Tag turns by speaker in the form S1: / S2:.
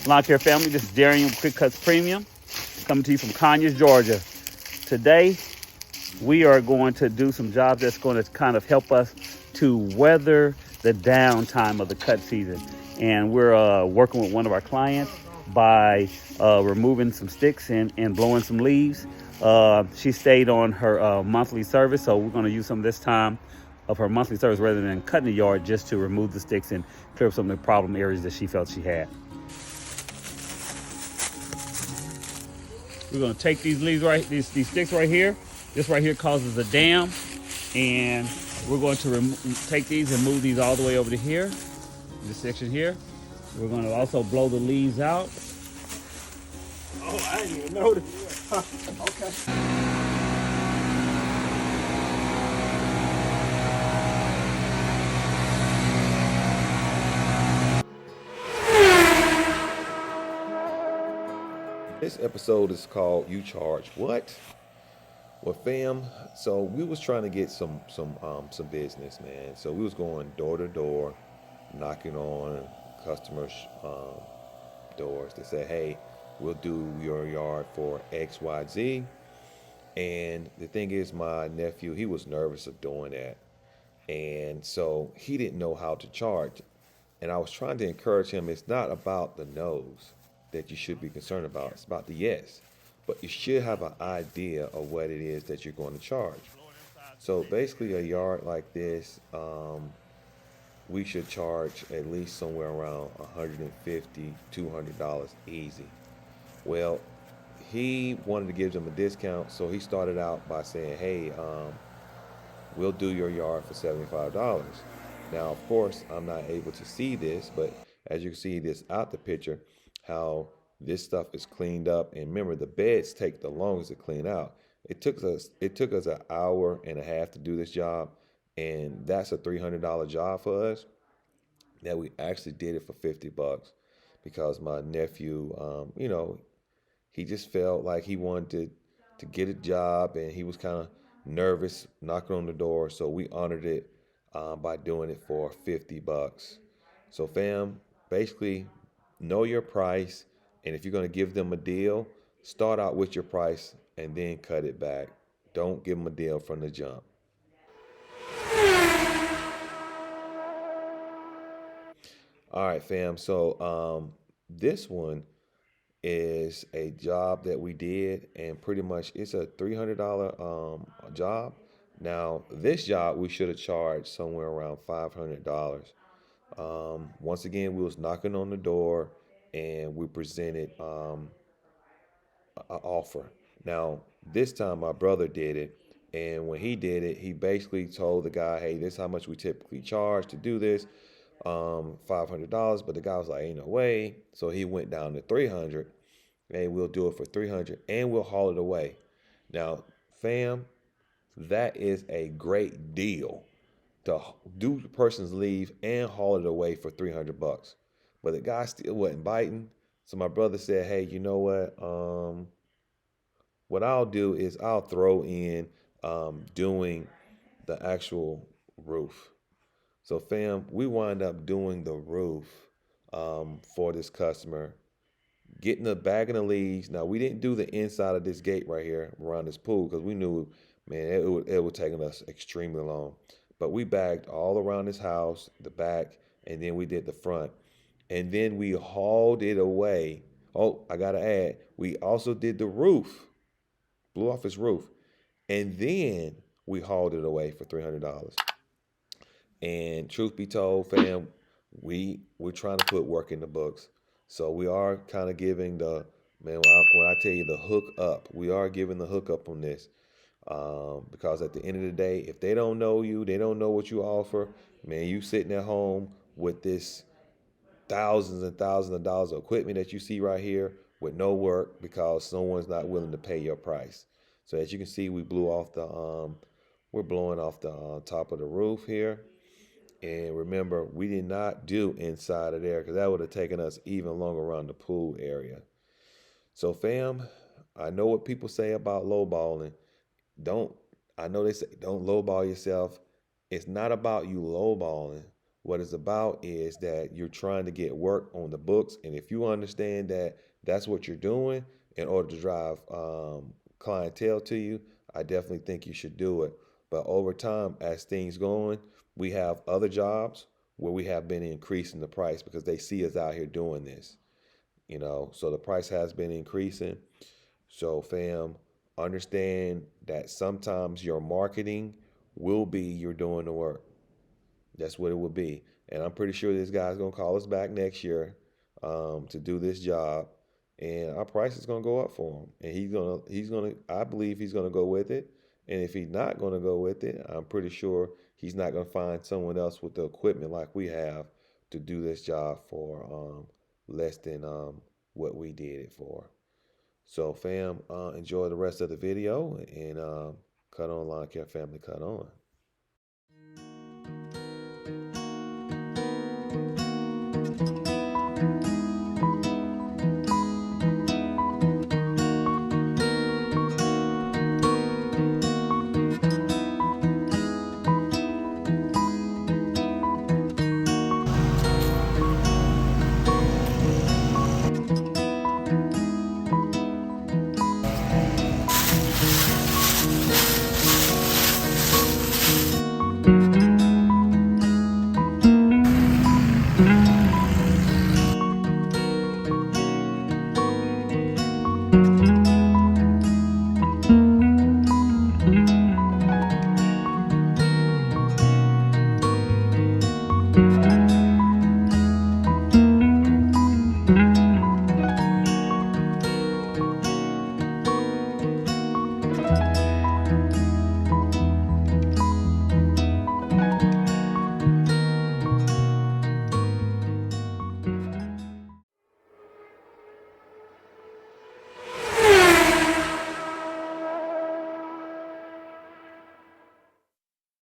S1: Lawn Care family, this is Darian with Quick Cutz Premium, coming to you from Conyers, Georgia. Today, we are going to do some jobs that's going to kind of help us to weather the downtime of the cut season. And we're working with one of our clients by removing some sticks and blowing some leaves. She stayed on her monthly service, so we're going to use some of this time of her monthly service rather than cutting the yard, just to remove the sticks and clear up some of the problem areas that she felt she had. We're going to take these leaves these sticks right here. This right here causes a dam, and we're going to take these and move these all the way over to here, this section here. We're going to also blow the leaves out.
S2: Oh, I didn't even notice. Okay.
S3: This episode is called "You Charge What?" Well, fam, so we was trying to get some business, man. So we was going door to door, knocking on customers' doors to say, "Hey, we'll do your yard for XYZ." And the thing is, my nephew, he was nervous of doing that, and so he didn't know how to charge. And I was trying to encourage him. It's not about the no's that you should be concerned about. It's about the yes. But you should have an idea of what it is that you're going to charge. So basically, a yard like this, we should charge at least somewhere around $150, $200 easy. Well, he wanted to give them a discount, so he started out by saying, "Hey, we'll do your yard for $75. Now, of course, I'm not able to see this, but as you can see this out the picture, how this stuff is cleaned up. And remember, the beds take the longest to clean out. It took us an hour and a half to do this job, and that's a $300 job for us. That we actually did it for $50 because my nephew, he just felt like he wanted to get a job, and he was kind of nervous knocking on the door. So we honored it by doing it for $50. So fam, basically, know your price, and if you're going to give them a deal, start out with your price and then cut it back. Don't give them a deal from the jump. All right, fam. So this one is a job that we did, and pretty much it's a $300 job. Now, this job we should have charged somewhere around $500. Once again, we was knocking on the door, and we presented an offer. Now, this time my brother did it, and when he did it, he basically told the guy, "Hey, this is how much we typically charge to do this, $500." But the guy was like, "Ain't no way." So he went down to 300. Hey, we'll do it for 300, and we'll haul it away. Now, fam, that is a great deal to do the person's leave and haul it away for $300. But the guy still wasn't biting. So my brother said, "Hey, you know what I'll do is I'll throw in doing the actual roof." So fam, we wind up doing the roof for this customer, getting the bag of the leaves. Now, we didn't do the inside of this gate right here around this pool because we knew, man, it would take us extremely long. But we bagged all around this house, the back, and then we did the front. And then we hauled it away. Oh, I got to add, we also did the roof, blew off his roof. And then we hauled it away for $300. And truth be told, fam, we're trying to put work in the books. So we are kind of giving when I tell you the hook up, we are giving the hook up on this. Because at the end of the day, if they don't know you, they don't know what you offer, man, you sitting at home with this thousands and thousands of dollars of equipment that you see right here with no work because someone's not willing to pay your price. So as you can see, we're blowing off the top of the roof here. And remember, we did not do inside of there because that would have taken us even longer around the pool area. So fam, I know what people say about lowballing. I know they say don't lowball yourself. It's not about you lowballing, What it's about is that you're trying to get work on the books, and if you understand that that's what you're doing in order to drive clientele to you, I definitely think you should do it. But over time, as things going, we have other jobs where we have been increasing the price because they see us out here doing this. So the price has been increasing. So fam, understand that sometimes your marketing will be you're doing the work. That's what it would be. And I'm pretty sure this guy's gonna call us back next year to do this job, and our price is gonna go up for him. And he's gonna. I believe he's gonna go with it. And if he's not gonna go with it, I'm pretty sure he's not gonna find someone else with the equipment like we have to do this job for less than what we did it for. So fam, enjoy the rest of the video and cut on lawn care family, cut on.